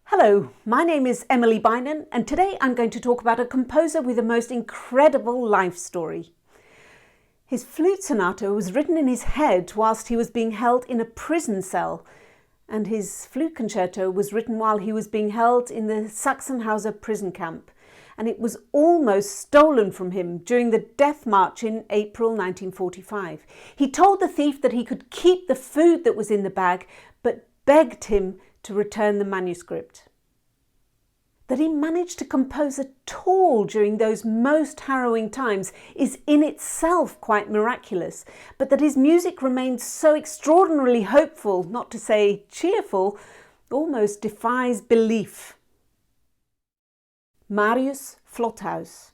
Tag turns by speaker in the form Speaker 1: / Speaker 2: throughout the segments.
Speaker 1: Hello, my name is Emily Beynon and today I'm going to talk about a composer with a most incredible life story. His flute sonata was written in his head whilst he was being held in a prison cell, and his flute concerto was written while he was being held in the Sachsenhauser prison camp, and it was almost stolen from him during the death march in April 1945. He told the thief that he could keep the food that was in the bag, but begged him to return the manuscript. That he managed to compose at all during those most harrowing times is in itself quite miraculous, but that his music remained so extraordinarily hopeful, not to say cheerful, almost defies belief. Marius Flothuis.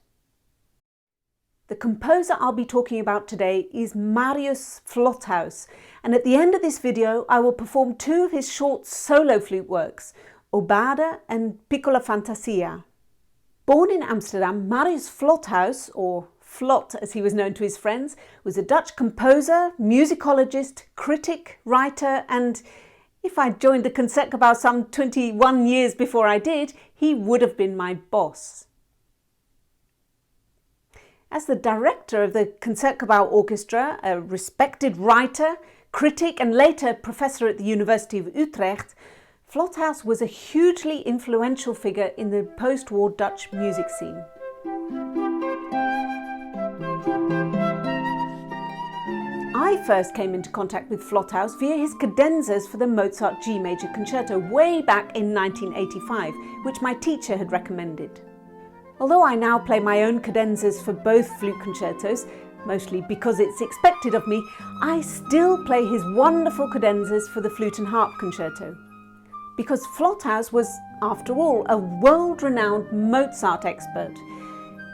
Speaker 1: The composer I'll be talking about today is Marius Flothuis, and at the end of this video I will perform two of his short solo flute works, Aubade and Piccola Fantasia. Born in Amsterdam, Marius Flothuis, or Flot as he was known to his friends, was a Dutch composer, musicologist, critic, writer, and if I'd joined the Concerto some 21 years before I did, he would have been my boss. As the director of the Concerto Orchestra, a respected writer, critic and later professor at the University of Utrecht, Flothuis was a hugely influential figure in the post-war Dutch music scene. I first came into contact with Flothuis via his cadenzas for the Mozart G Major Concerto way back in 1985, which my teacher had recommended. Although I now play my own cadenzas for both flute concertos, mostly because it's expected of me, I still play his wonderful cadenzas for the Flute and Harp Concerto. Because Flothuis was, after all, a world-renowned Mozart expert.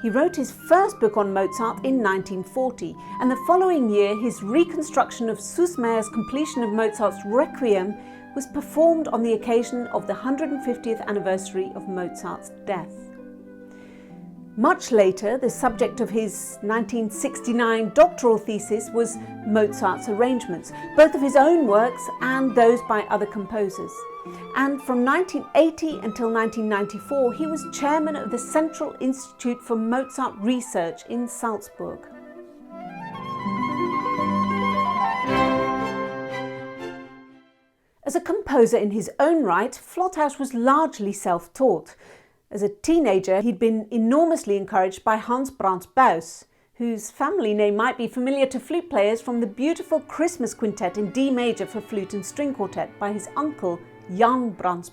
Speaker 1: He wrote his first book on Mozart in 1940, and the following year his reconstruction of Süssmayer's completion of Mozart's Requiem was performed on the occasion of the 150th anniversary of Mozart's death. Much later, the subject of his 1969 doctoral thesis was Mozart's arrangements, both of his own works and those by other composers. And from 1980 until 1994, he was chairman of the Central Institute for Mozart Research in Salzburg. As a composer in his own right, Flothuis was largely self-taught. As a teenager, he'd been enormously encouraged by Hans Brandt, whose family name might be familiar to flute players from the beautiful Christmas Quintet in D major for flute and string quartet by his uncle, Jan Brandt.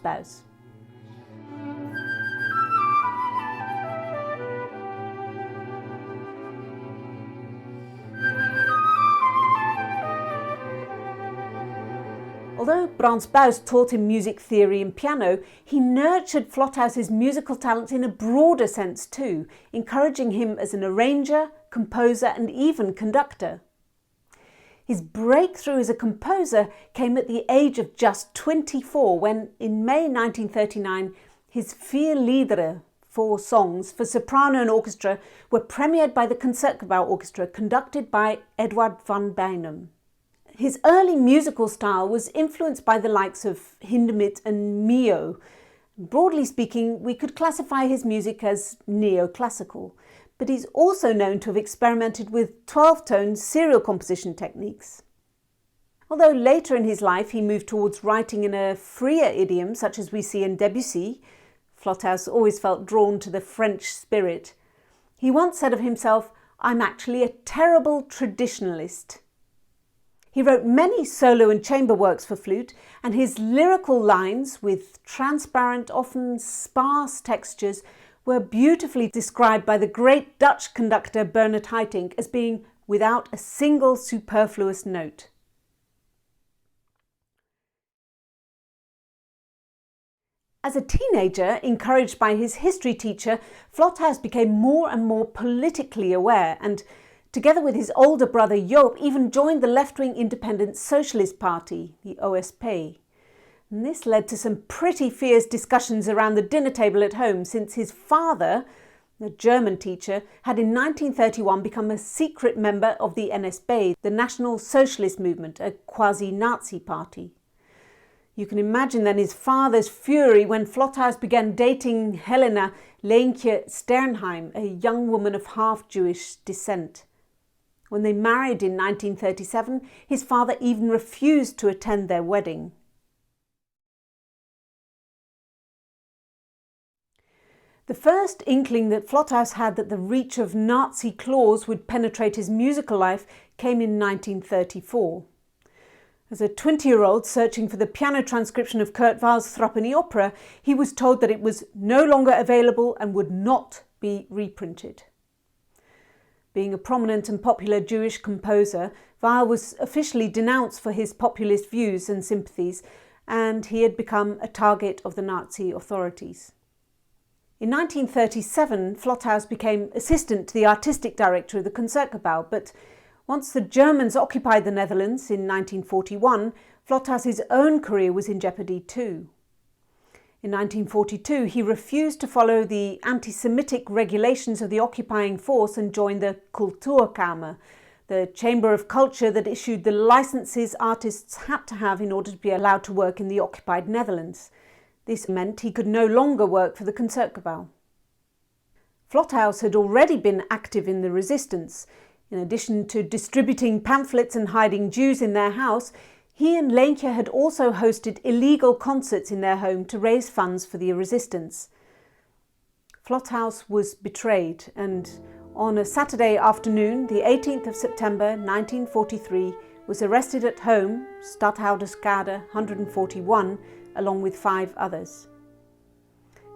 Speaker 1: Although Brandt taught him music theory and piano, he nurtured Flothuis's musical talents in a broader sense too, encouraging him as an arranger, composer and even conductor. His breakthrough as a composer came at the age of just 24 when, in May 1939, his Vier Liederen, 4 songs, for soprano and orchestra were premiered by the Concerto Orchestra conducted by Eduard van Beynon. His early musical style was influenced by the likes of Hindemith and Mio. Broadly speaking, we could classify his music as neoclassical, but he's also known to have experimented with 12-tone serial composition techniques. Although later in his life he moved towards writing in a freer idiom, such as we see in Debussy, Flothuis always felt drawn to the French spirit. He once said of himself, "I'm actually a terrible traditionalist." He wrote many solo and chamber works for flute, and his lyrical lines, with transparent, often sparse textures, were beautifully described by the great Dutch conductor Bernard Haitink as being without a single superfluous note. As a teenager, encouraged by his history teacher, Flothuis became more and more politically aware and, together with his older brother Joop, even joined the left-wing Independent Socialist Party, the OSP. And this led to some pretty fierce discussions around the dinner table at home, since his father, the German teacher, had in 1931 become a secret member of the NSB, the National Socialist Movement, a quasi-Nazi party. You can imagine then his father's fury when Flothuis began dating Helena Leentje Sternheim, a young woman of half-Jewish descent. When they married in 1937, his father even refused to attend their wedding. The first inkling that Flothuis had that the reach of Nazi clause would penetrate his musical life came in 1934. As a 20-year-old searching for the piano transcription of Kurt Weill's Threepenny Opera, he was told that it was no longer available and would not be reprinted. Being a prominent and popular Jewish composer, Weil was officially denounced for his populist views and sympathies, and he had become a target of the Nazi authorities. In 1937, Flothuis became assistant to the artistic director of the Concertgebouw, but once the Germans occupied the Netherlands in 1941, Flothuis's own career was in jeopardy too. In 1942, he refused to follow the anti-Semitic regulations of the occupying force and joined the Kulturkamer, the chamber of culture that issued the licenses artists had to have in order to be allowed to work in the occupied Netherlands. This meant he could no longer work for the Concertgebouw. Flothuis had already been active in the resistance. In addition to distributing pamphlets and hiding Jews in their house, he and Leentje had also hosted illegal concerts in their home to raise funds for the resistance. Flothuis was betrayed and on a Saturday afternoon, the 18th of September 1943, was arrested at home, Stadhouderskade 141, along with 5 others.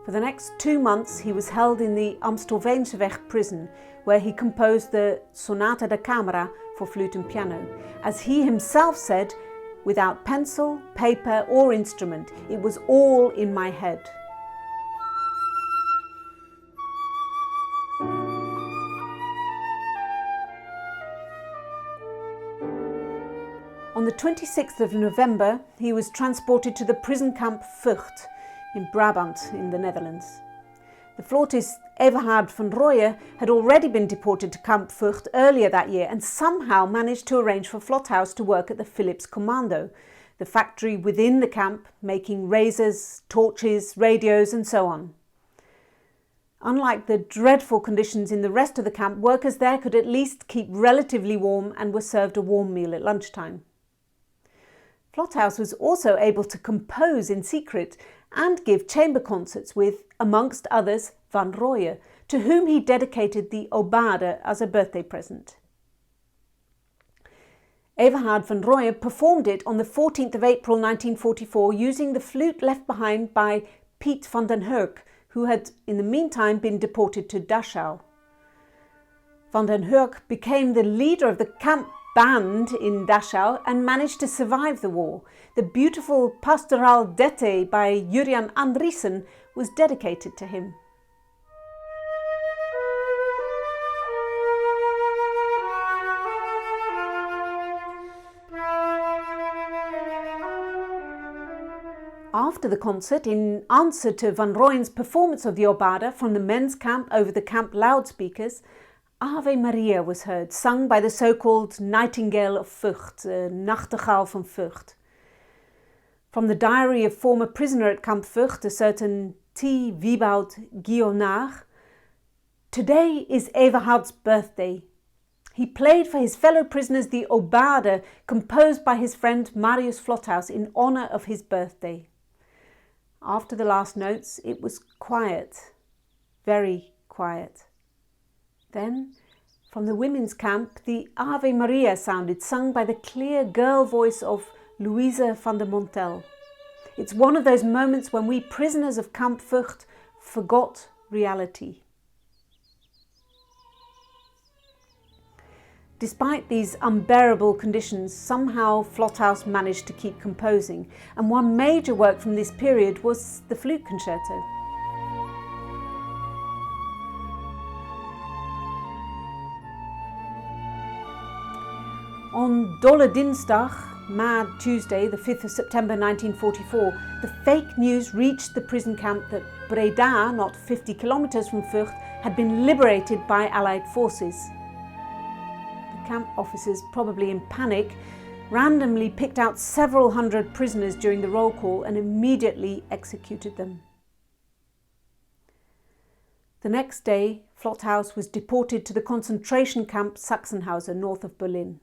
Speaker 1: For the next 2 months he was held in the Amstelveenseweg prison, where he composed the Sonata da Camera for flute and piano. As he himself said, without pencil, paper or instrument, it was all in my head. On the 26th of November, he was transported to the prison camp Vught in Brabant in the Netherlands. The flautist Everhard van Rooyen had already been deported to Camp Vught earlier that year and somehow managed to arrange for Flothuis to work at the Philips Commando, the factory within the camp making razors, torches, radios and so on. Unlike the dreadful conditions in the rest of the camp, workers there could at least keep relatively warm and were served a warm meal at lunchtime. Flothuis was also able to compose in secret and give chamber concerts with, amongst others, Van Rooyen, to whom he dedicated the Aubade as a birthday present. Everhard van Rooyen performed it on the 14th of April 1944 using the flute left behind by Piet van den Hurk, who had in the meantime been deported to Dachau. Van den Hurk became the leader of the camp band in Dachau and managed to survive the war. The beautiful Pastoral d'été by Jurian Andriessen was dedicated to him. After the concert, in answer to Van Rooyen's performance of the Aubade from the men's camp over the camp loudspeakers, Ave Maria was heard, sung by the so-called Nightingale of Vught, Nachtegaal van Vught. From the diary of former prisoner at Camp Vught, a certain T. Wieboud Guillonard, "Today is Everhard's birthday. He played for his fellow prisoners the Aubade, composed by his friend Marius Flothuis in honour of his birthday." After the last notes, it was quiet, very quiet. Then, from the women's camp, the Ave Maria sounded, sung by the clear girl voice of Louise van der Montel. It's one of those moments when we prisoners of Camp Vught forgot reality. Despite these unbearable conditions, somehow Flothuis managed to keep composing, and one major work from this period was the Flute Concerto. On Dolle Dinsdag, Mad Tuesday, the 5th of September 1944, the fake news reached the prison camp that Breda, not 50 kilometres from Vught, had been liberated by Allied forces. The camp officers, probably in panic, randomly picked out several hundred prisoners during the roll call and immediately executed them. The next day, Flothuis was deported to the concentration camp Sachsenhausen, north of Berlin.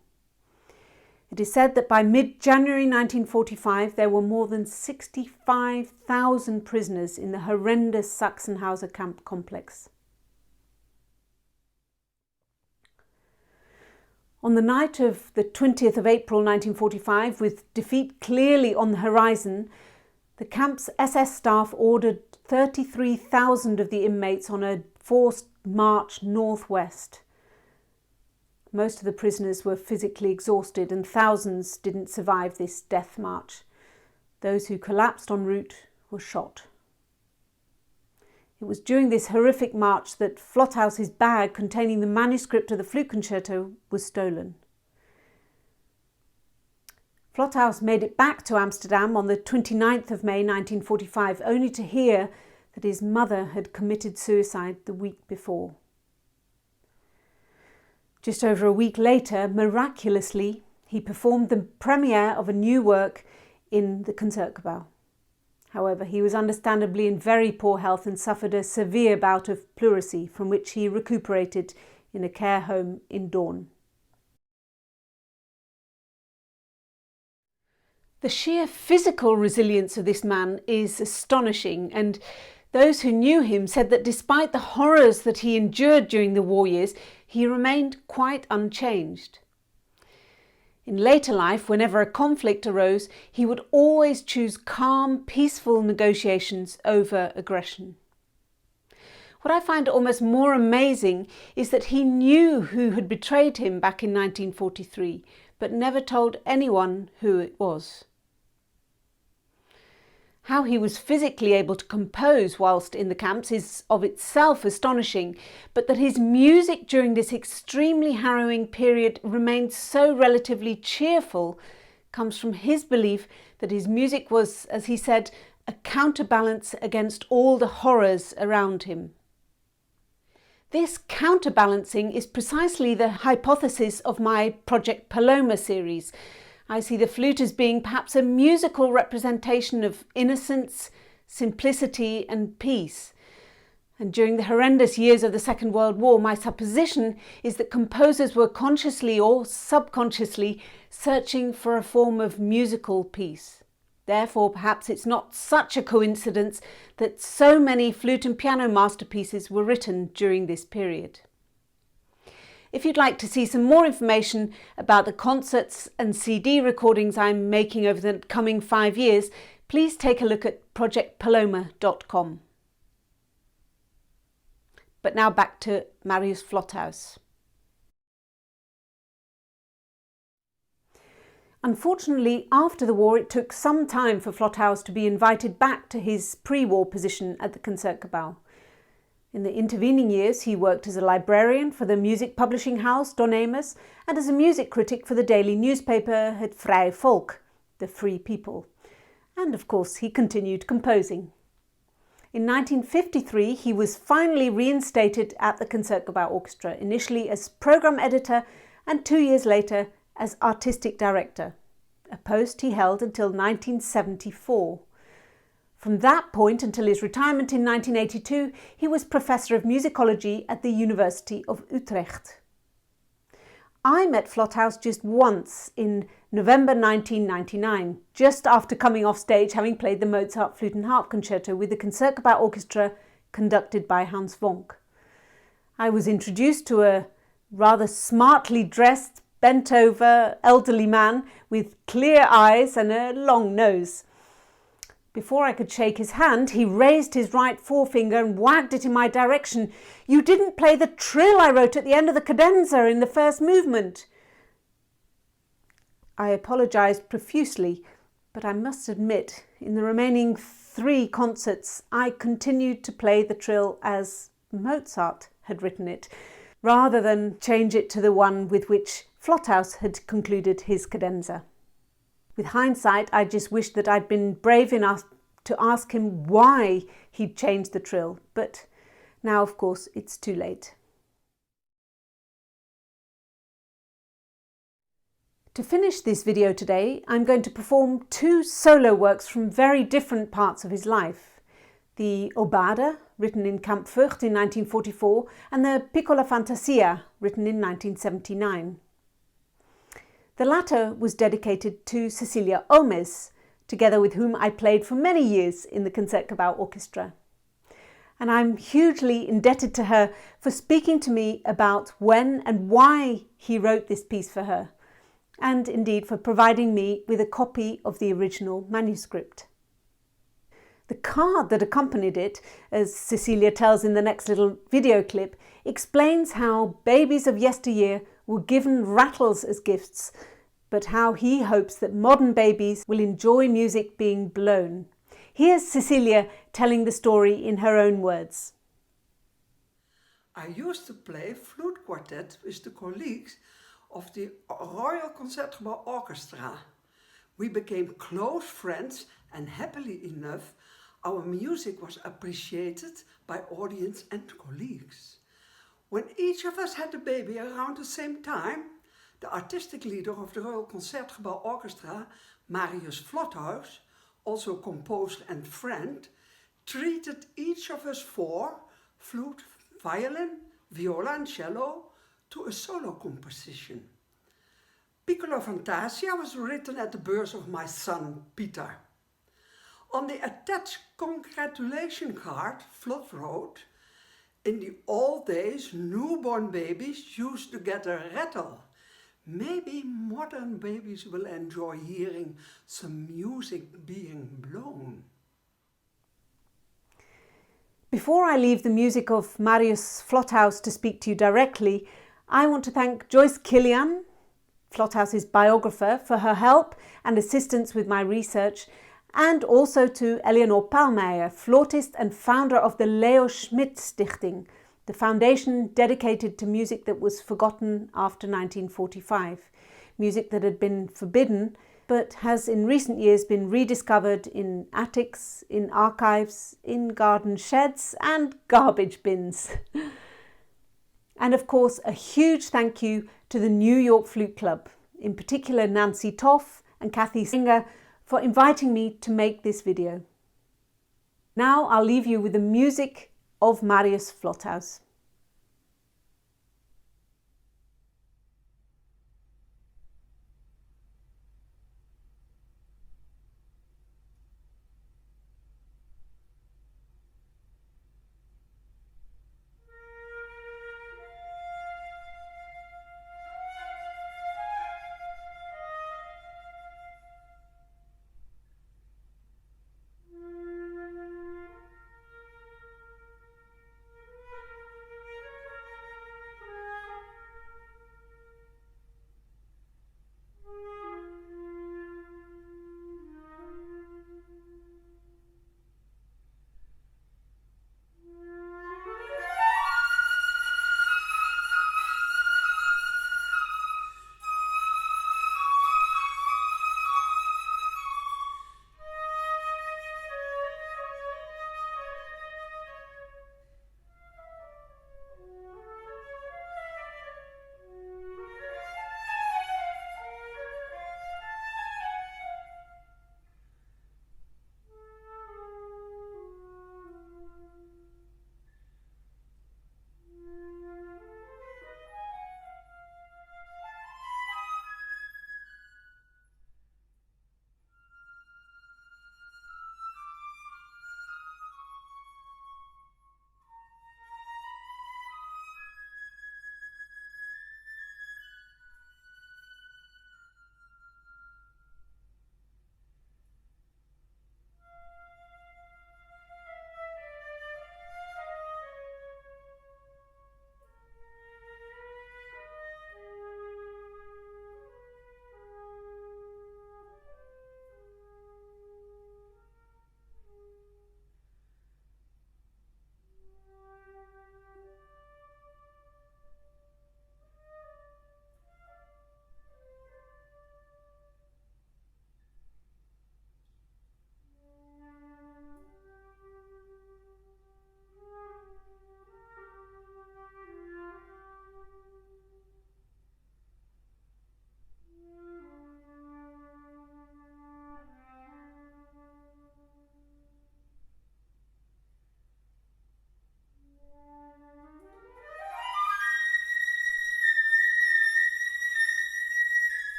Speaker 1: It is said that by mid-January 1945 there were more than 65,000 prisoners in the horrendous Sachsenhausen camp complex. On the night of the 20th of April 1945, with defeat clearly on the horizon, the camp's SS staff ordered 33,000 of the inmates on a forced march northwest. Most of the prisoners were physically exhausted and thousands didn't survive this death march. Those who collapsed en route were shot. It was during this horrific march that Flothuis's bag containing the manuscript of the Flute Concerto was stolen. Flothuis made it back to Amsterdam on the 29th of May 1945, only to hear that his mother had committed suicide the week before. Just over a week later, miraculously, he performed the premiere of a new work in the Concertgebouw. However, he was understandably in very poor health and suffered a severe bout of pleurisy, from which he recuperated in a care home in Doorn. The sheer physical resilience of this man is astonishing, and those who knew him said that despite the horrors that he endured during the war years, he remained quite unchanged. In later life, whenever a conflict arose, he would always choose calm, peaceful negotiations over aggression. What I find almost more amazing is that he knew who had betrayed him back in 1943, but never told anyone who it was. How he was physically able to compose whilst in the camps is of itself astonishing, but that his music during this extremely harrowing period remained so relatively cheerful comes from his belief that his music was, as he said, a counterbalance against all the horrors around him. This counterbalancing is precisely the hypothesis of my Project Paloma series. I see the flute as being perhaps a musical representation of innocence, simplicity and peace. And during the horrendous years of the Second World War, my supposition is that composers were consciously or subconsciously searching for a form of musical peace. Therefore, perhaps it's not such a coincidence that so many flute and piano masterpieces were written during this period. If you'd like to see some more information about the concerts and CD recordings I'm making over the coming 5 years, please take a look at projectpaloma.com. But now back to Marius Flothuis. Unfortunately, after the war, it took some time for Flothuis to be invited back to his pre-war position at the Concertgebouw. In the intervening years, he worked as a librarian for the music publishing house Donemus and as a music critic for the daily newspaper Het Vrije Volk, the Free People. And of course, he continued composing. In 1953, he was finally reinstated at the Concertgebouw Orchestra, initially as program editor and 2 years later as artistic director, a post he held until 1974. From that point until his retirement in 1982, he was Professor of Musicology at the University of Utrecht. I met Flothuis just once in November 1999, just after coming off stage having played the Mozart Flute and Harp Concerto with the Concertgebouw Orchestra conducted by Hans Vonk. I was introduced to a rather smartly dressed, bent-over, elderly man with clear eyes and a long nose. Before I could shake his hand, he raised his right forefinger and wagged it in my direction. "You didn't play the trill I wrote at the end of the cadenza in the first movement." I apologised profusely, but I must admit, in the remaining 3 concerts, I continued to play the trill as Mozart had written it, rather than change it to the one with which Flothuis had concluded his cadenza. With hindsight, I just wished that I'd been brave enough to ask him why he'd changed the trill, but now, of course, it's too late. To finish this video today, I'm going to perform two solo works from very different parts of his life. The Aubade, written in Camp Fürth in 1944, and the Piccola Fantasia, written in 1979. The latter was dedicated to Cecilia Omes, together with whom I played for many years in the Concerto Orchestra. And I'm hugely indebted to her for speaking to me about when and why he wrote this piece for her, and indeed for providing me with a copy of the original manuscript. The card that accompanied it, as Cecilia tells in the next little video clip, explains how babies of yesteryear were given rattles as gifts, but how he hopes that modern babies will enjoy music being blown. Here's Cecilia telling the story in her own words.
Speaker 2: I used to play flute quartet with the colleagues of the Royal Concerto Orchestra. We became close friends, and happily enough, our music was appreciated by audience and colleagues. When each of us had a baby around the same time, the artistic leader of the Royal Concerto Orchestra, Marius Flothuis, also composer and friend, treated each of us four, flute, violin, viola and cello, to a solo composition. Piccola Fantasia was written at the birth of my son, Peter. On the attached congratulation card, Flot wrote, "In the old days, newborn babies used to get a rattle. Maybe modern babies will enjoy hearing some music being blown."
Speaker 1: Before I leave the music of Marius Flothuis to speak to you directly, I want to thank Joyce Killian, Flothuis's biographer, for her help and assistance with my research, and also to Eleanor Palmeyer, flautist and founder of the Leo Schmidt Stichting, the foundation dedicated to music that was forgotten after 1945, music that had been forbidden but has in recent years been rediscovered in attics, in archives, in garden sheds and garbage bins. And of course, a huge thank you to the New York Flute Club, in particular Nancy Toff and Kathy Singer, for inviting me to make this video. Now I'll leave you with the music of Marius Flothuis.